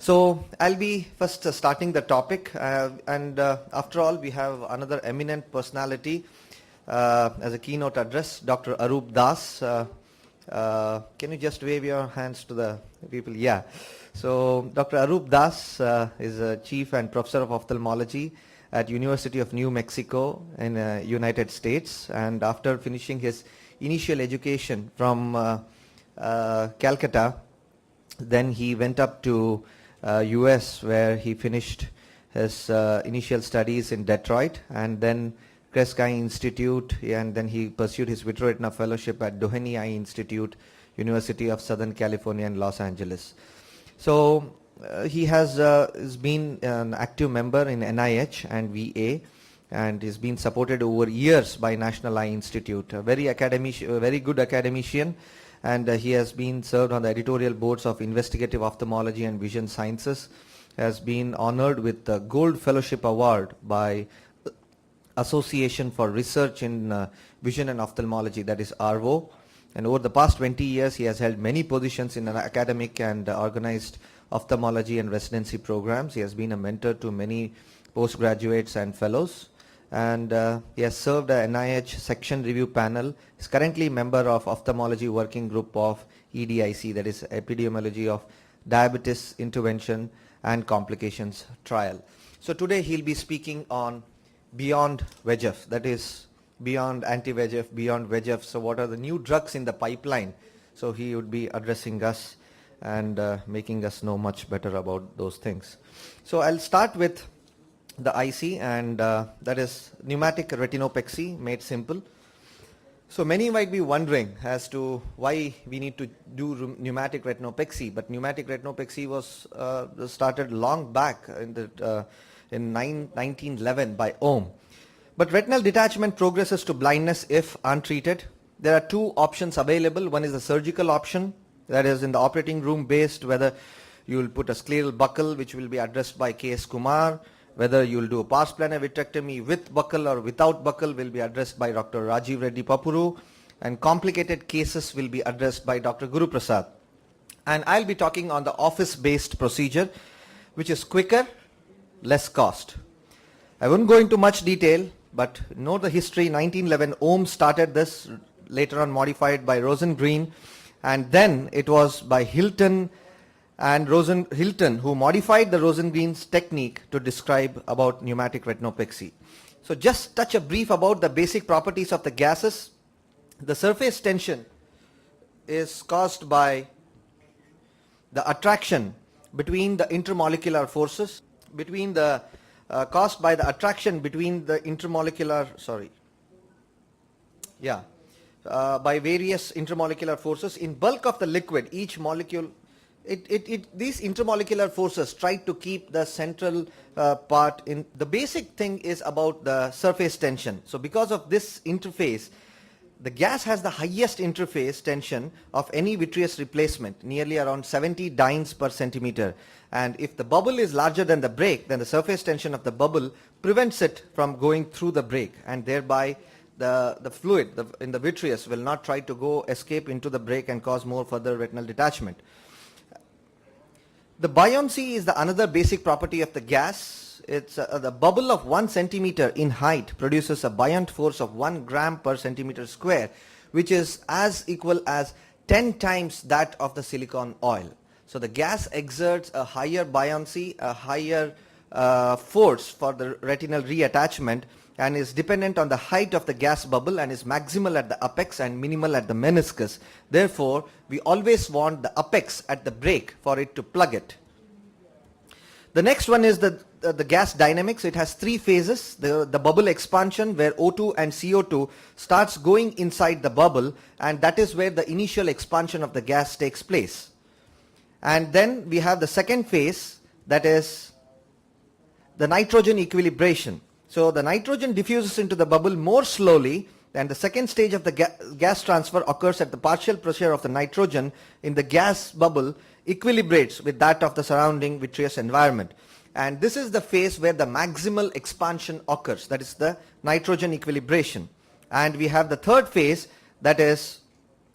So I'll be first starting the topic, and after all, we have another eminent personality as a keynote address, Dr. Arup Das. Can you just wave your hands to the people? Yeah. So Dr. Arup Das is a chief and professor of ophthalmology at University of New Mexico in United States, and after finishing his initial education from Calcutta, then he went up to US, where he finished his initial studies in Detroit, and then Kresk Eye Institute, and then he pursued his Vitreoretina fellowship at Doheny Eye Institute, University of Southern California in Los Angeles. So he has been an active member in NIH and VA, and he's been supported over years by National Eye Institute. A very good academician, and he has been served on the editorial boards of Investigative Ophthalmology and Vision Sciences, has been honored with the Gold Fellowship Award by Association for Research in Vision and Ophthalmology, that is ARVO. And over the past 20 years, he has held many positions in academic and organized ophthalmology and residency programs. He has been a mentor to many postgraduates and fellows, and he has served a NIH section review panel. He's currently a member of ophthalmology working group of EDIC, that is Epidemiology of Diabetes Intervention and Complications Trial. So today he'll be speaking on beyond VEGF, that is beyond anti-VEGF, beyond VEGF. So what are the new drugs in the pipeline? So he would be addressing us and making us know much better about those things. So I'll start with the IC, and that is pneumatic retinopexy, made simple. So many might be wondering as to why we need to do pneumatic retinopexy, but pneumatic retinopexy was started long back in 1911 by Ohm. But retinal detachment progresses to blindness if untreated. There are two options available. One is the surgical option, that is in the operating room based, whether you will put a scleral buckle, which will be addressed by K.S. Kumar, whether you will do a pars plana vitrectomy with buckle or without buckle will be addressed by Dr. Rajiv Reddy Papuru, and complicated cases will be addressed by Dr. Guru Prasad. And I'll be talking on the office-based procedure, which is quicker, less cost. I won't go into much detail, but know the history. 1911, Ohm started this, later on modified by Rosengreen, and then it was by Hilton who modified the Rosengreen's technique to describe about pneumatic retinopexy. So just touch a brief about the basic properties of the gases. The surface tension is caused by the attraction between the intermolecular forces, caused by the attraction between the by various intermolecular forces. In bulk of the liquid, each molecule, these intermolecular forces try to keep the central part in. The basic thing is about the surface tension. So because of this interface, the gas has the highest interface tension of any vitreous replacement, nearly around 70 dynes per centimeter. And if the bubble is larger than the break, then the surface tension of the bubble prevents it from going through the break, and thereby the fluid in the vitreous will not try to escape into the break and cause more further retinal detachment. The buoyancy is another basic property of the gas. It's the bubble of 1 centimeter in height produces a buoyant force of 1 gram per centimeter square, which is as equal as 10 times that of the silicon oil. So the gas exerts a higher buoyancy, a higher force for the retinal reattachment, and is dependent on the height of the gas bubble, and is maximal at the apex and minimal at the meniscus. Therefore, we always want the apex at the break for it to plug it. The next one is the gas dynamics. It has 3 phases. The bubble expansion, where O2 and CO2 starts going inside the bubble, and that is where the initial expansion of the gas takes place. And then we have the second phase, that is the nitrogen equilibration. So the nitrogen diffuses into the bubble more slowly, and the second stage of the gas transfer occurs at the partial pressure of the nitrogen in the gas bubble equilibrates with that of the surrounding vitreous environment. And this is the phase where the maximal expansion occurs, that is the nitrogen equilibration. And we have the third phase, that is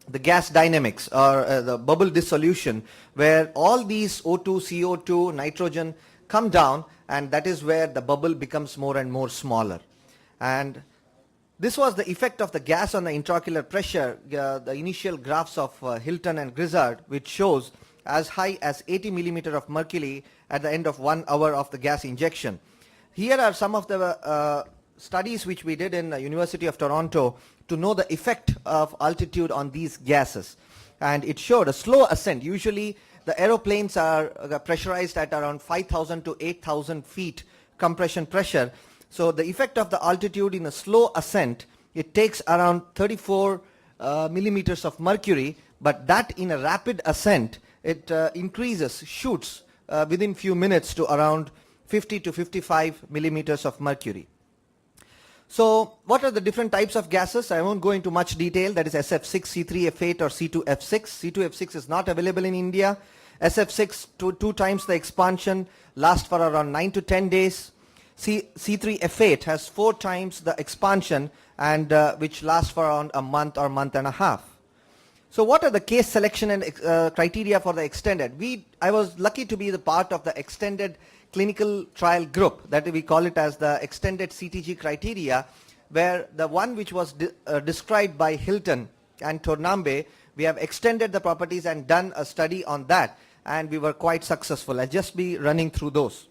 the gas dynamics or the bubble dissolution, where all these O2, CO2, nitrogen come down, and that is where the bubble becomes more and more smaller. And this was the effect of the gas on the intraocular pressure, the initial graphs of Hilton and Grizzard, which shows as high as 80 millimeter of mercury at the end of 1 hour of the gas injection. Here are some of the studies which we did in the University of Toronto to know the effect of altitude on these gases. And it showed a slow ascent. Usually the aeroplanes are pressurized at around 5,000 to 8,000 feet compression pressure. So the effect of the altitude in a slow ascent, it takes around 34 millimeters of mercury, but that in a rapid ascent, it increases, shoots within few minutes to around 50 to 55 millimeters of mercury. So what are the different types of gases? I won't go into much detail. That is SF6, C3F8 or C2F6. C2F6 is not available in India. SF6, two times the expansion, lasts for around 9 to 10 days. C3F8 has 4 times the expansion, and which lasts for around a month or month and a half. So what are the case selection and criteria for the extended? I was lucky to be the part of the extended clinical trial group, that we call it as the extended CTG criteria, where the one which was described by Hilton and Tornambe, we have extended the properties and done a study on that, and we were quite successful. I'll just be running through those.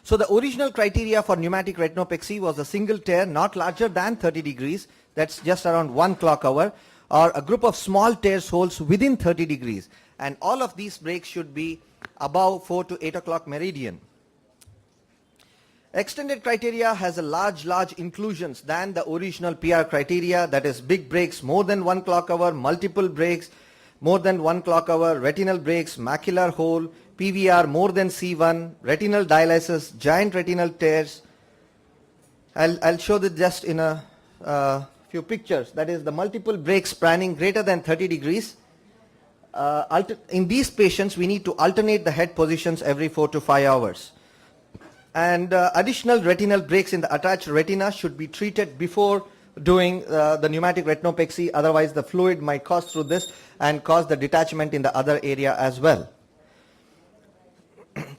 So the original criteria for pneumatic retinopexy was a single tear not larger than 30 degrees, that's just around 1 clock hour, or a group of small tears holes within 30 degrees. And all of these breaks should be above 4 to 8 o'clock meridian. Extended criteria has a large inclusions than the original PR criteria, that is big breaks more than 1 clock hour, multiple breaks more than 1 clock hour, retinal breaks, macular hole, PVR more than C1, retinal dialysis, giant retinal tears. I'll show this just in a few pictures. That is the multiple breaks spanning greater than 30 degrees. In these patients, we need to alternate the head positions every 4 to 5 hours. And additional retinal breaks in the attached retina should be treated before doing the pneumatic retinopexy, otherwise the fluid might pass through this and cause the detachment in the other area as well.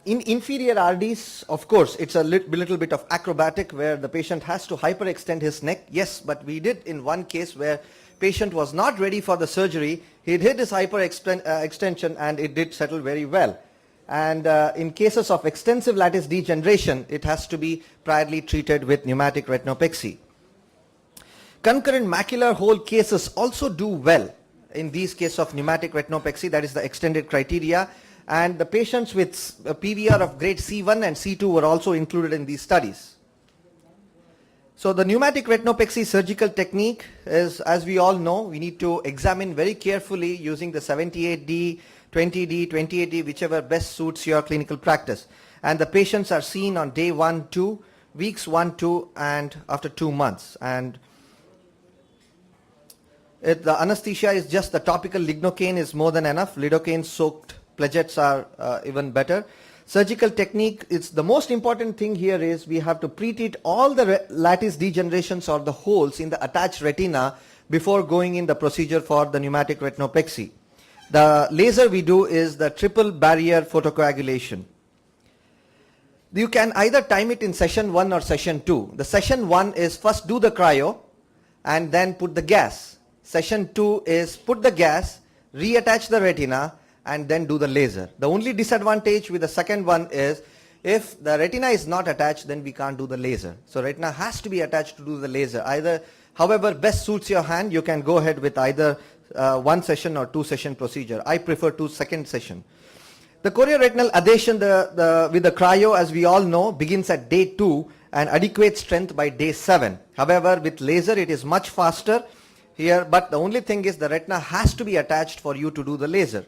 In inferior RDs, of course, it's a little bit of acrobatic where the patient has to hyperextend his neck. Yes, but we did in one case where patient was not ready for the surgery. He did his hyperextension and it did settle very well. And in cases of extensive lattice degeneration, it has to be priorly treated with pneumatic retinopexy. Concurrent macular hole cases also do well in these cases of pneumatic retinopexy, that is the extended criteria. And the patients with a PVR of grade C1 and C2 were also included in these studies. So the pneumatic retinopexy surgical technique is, as we all know, we need to examine very carefully using the 78D, 20D, 28D, whichever best suits your clinical practice. And the patients are seen on day 1, 2, weeks 1, 2, and after 2 months. And the anesthesia is just the topical lignocaine is more than enough. Lidocaine soaked plagettes are even better. Surgical technique, it's the most important thing here is we have to pre-treat all the lattice degenerations or the holes in the attached retina before going in the procedure for the pneumatic retinopexy. The laser we do is the triple barrier photocoagulation. You can either time it in session 1 or session 2. The session 1 is first do the cryo and then put the gas. Session 2 is put the gas, reattach the retina, and then do the laser. The only disadvantage with the second one is if the retina is not attached, then we can't do the laser. So retina has to be attached to do the laser. Either, however best suits your hand, you can go ahead with either 1 session or 2 session procedure. I prefer 2 second session. The chorioretinal adhesion with the cryo, as we all know, begins at day 2 and adequate strength by day 7. However, with laser it is much faster here, but the only thing is the retina has to be attached for you to do the laser.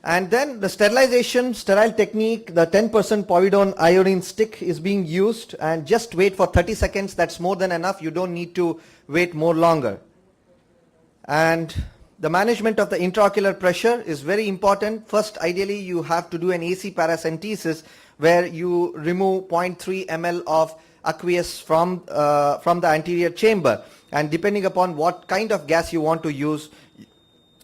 And then the sterile technique, the 10% povidone iodine stick is being used, and just wait for 30 seconds. That's more than enough. You don't need to wait more longer. And the management of the intraocular pressure is very important. First, ideally, you have to do an AC paracentesis where you remove 0.3 ml of aqueous from the anterior chamber, and depending upon what kind of gas you want to use,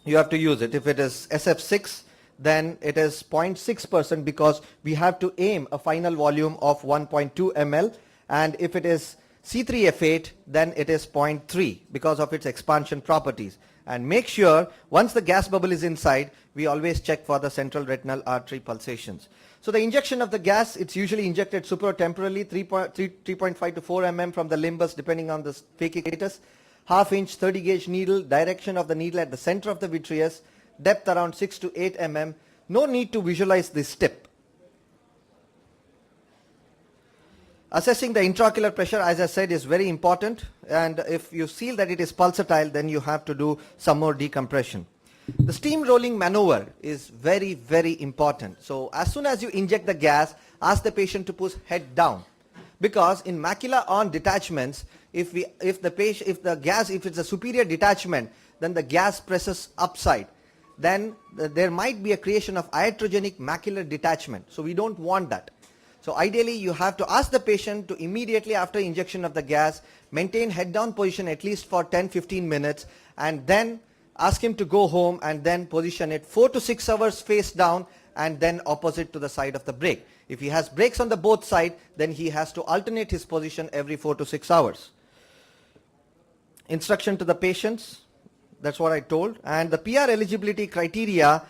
you have to use it. If it is SF6, then it is 0.6% because we have to aim a final volume of 1.2 ml, and if it is C3F8, then it is 0.3 because of its expansion properties. And make sure once the gas bubble is inside, we always check for the central retinal artery pulsations. So the injection of the gas, it's usually injected supratemporally, 3.5 to 4 mm from the limbus depending on the phakic status, half-inch 30 gauge needle, direction of the needle at the center of the vitreous, depth around 6 to 8 mm. No need to visualize this tip. Assessing the intraocular pressure, as I said, is very important, and if you feel that it is pulsatile, then you have to do some more decompression. The steam rolling maneuver is very, very important. So as soon as you inject the gas, ask the patient to push head down, because in macula on detachments, if it's a superior detachment, then the gas presses upside. Then there might be a creation of iatrogenic macular detachment. So we don't want that. So ideally you have to ask the patient to immediately after injection of the gas maintain head down position at least for 10-15 minutes, and then ask him to go home and then position it 4 to 6 hours face down and then opposite to the side of the brake. If he has brakes on the both side, then he has to alternate his position every 4 to 6 hours. Instruction to the patients, that's what I told. And the PR eligibility criteria: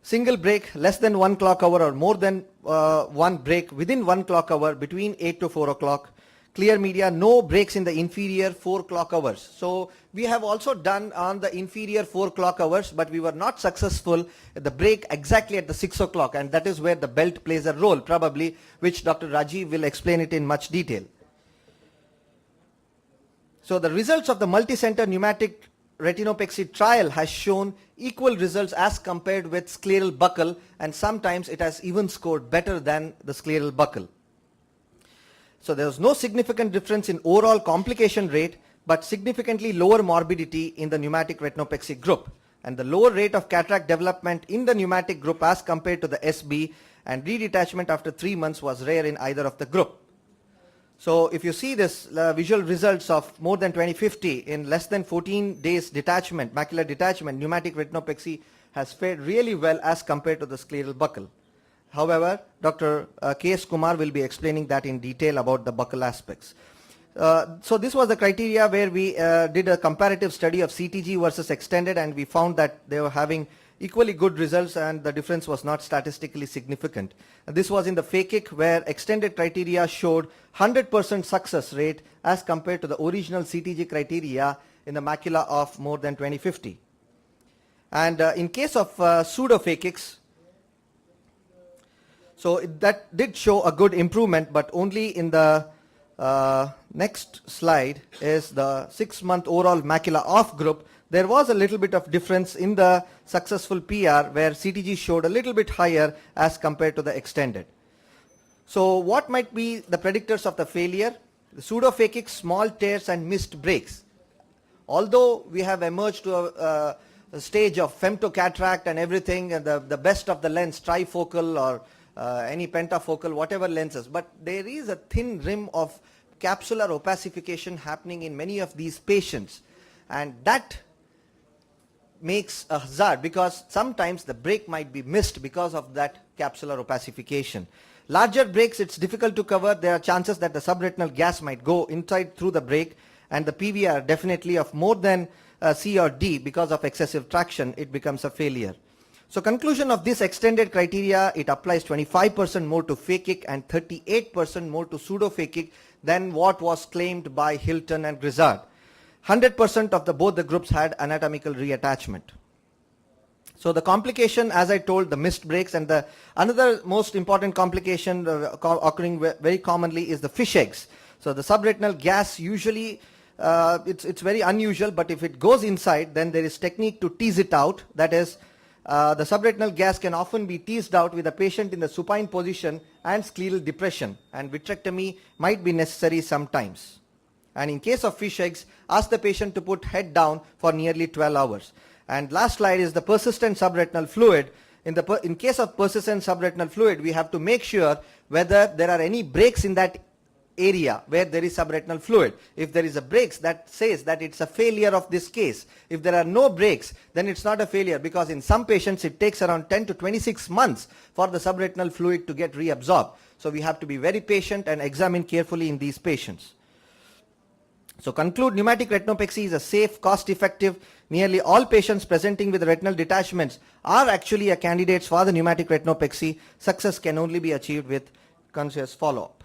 single brake less than 1 clock hour or more than one brake within 1 clock hour between 8 to 4 o'clock. Clear media, no brakes in the inferior 4 clock hours. So we have also done on the inferior 4 clock hours, but we were not successful at the brake exactly at the 6 o'clock, and that is where the belt plays a role probably, which Dr. Rajiv will explain it in much detail. So the results of the multi-center pneumatic retinopexy trial has shown equal results as compared with scleral buckle, and sometimes it has even scored better than the scleral buckle. So there was no significant difference in overall complication rate, but significantly lower morbidity in the pneumatic retinopexy group, and the lower rate of cataract development in the pneumatic group as compared to the SB, and redetachment after 3 months was rare in either of the group. So if you see this visual results of more than 20/50 in less than 14 days detachment, macular detachment, pneumatic retinopexy has fared really well as compared to the scleral buckle. However, Dr. K.S. Kumar will be explaining that in detail about the buccal aspects. So this was the criteria where we did a comparative study of CTG versus extended, and we found that they were having equally good results and the difference was not statistically significant. And this was in the phakic, where extended criteria showed 100% success rate as compared to the original CTG criteria in the macula of more than 20/50. And in case of pseudophakics, so that did show a good improvement, but only in the next slide is the 6-month overall macula off group. There was a little bit of difference in the successful PR, where CTG showed a little bit higher as compared to the extended. So what might be the predictors of the failure? The pseudophakic, small tears and missed breaks. Although we have emerged to a stage of femtocataract and everything, and the best of the lens, trifocal or any pentafocal, whatever lenses, but there is a thin rim of capsular opacification happening in many of these patients, and that makes a hazard because sometimes the break might be missed because of that capsular opacification. Larger breaks, it's difficult to cover. There are chances that the subretinal gas might go inside through the break, and the PVR definitely of more than C or D because of excessive traction, it becomes a failure. So conclusion of this extended criteria, it applies 25% more to phakic and 38% more to pseudophakic than what was claimed by Hilton and Grizzard. 100% of both the groups had anatomical reattachment. So the complication, as I told, the missed breaks, and the another most important complication occurring very commonly is the fish eggs. So the subretinal gas usually, it's very unusual, but if it goes inside, then there is technique to tease it out. That is, the subretinal gas can often be teased out with a patient in the supine position and scleral depression, and vitrectomy might be necessary sometimes. And in case of fish eggs, ask the patient to put head down for nearly 12 hours. And last slide is the persistent subretinal fluid. In case of persistent subretinal fluid, we have to make sure whether there are any breaks in that area where there is subretinal fluid. If there is a breaks, that says that it's a failure of this case. If there are no breaks, then it's not a failure, because in some patients it takes around 10 to 26 months for the subretinal fluid to get reabsorbed. So we have to be very patient and examine carefully in these patients. So conclude, pneumatic retinopexy is a safe, cost-effective. Nearly all patients presenting with retinal detachments are actually a candidates for the pneumatic retinopexy. Success can only be achieved with conscious follow-up.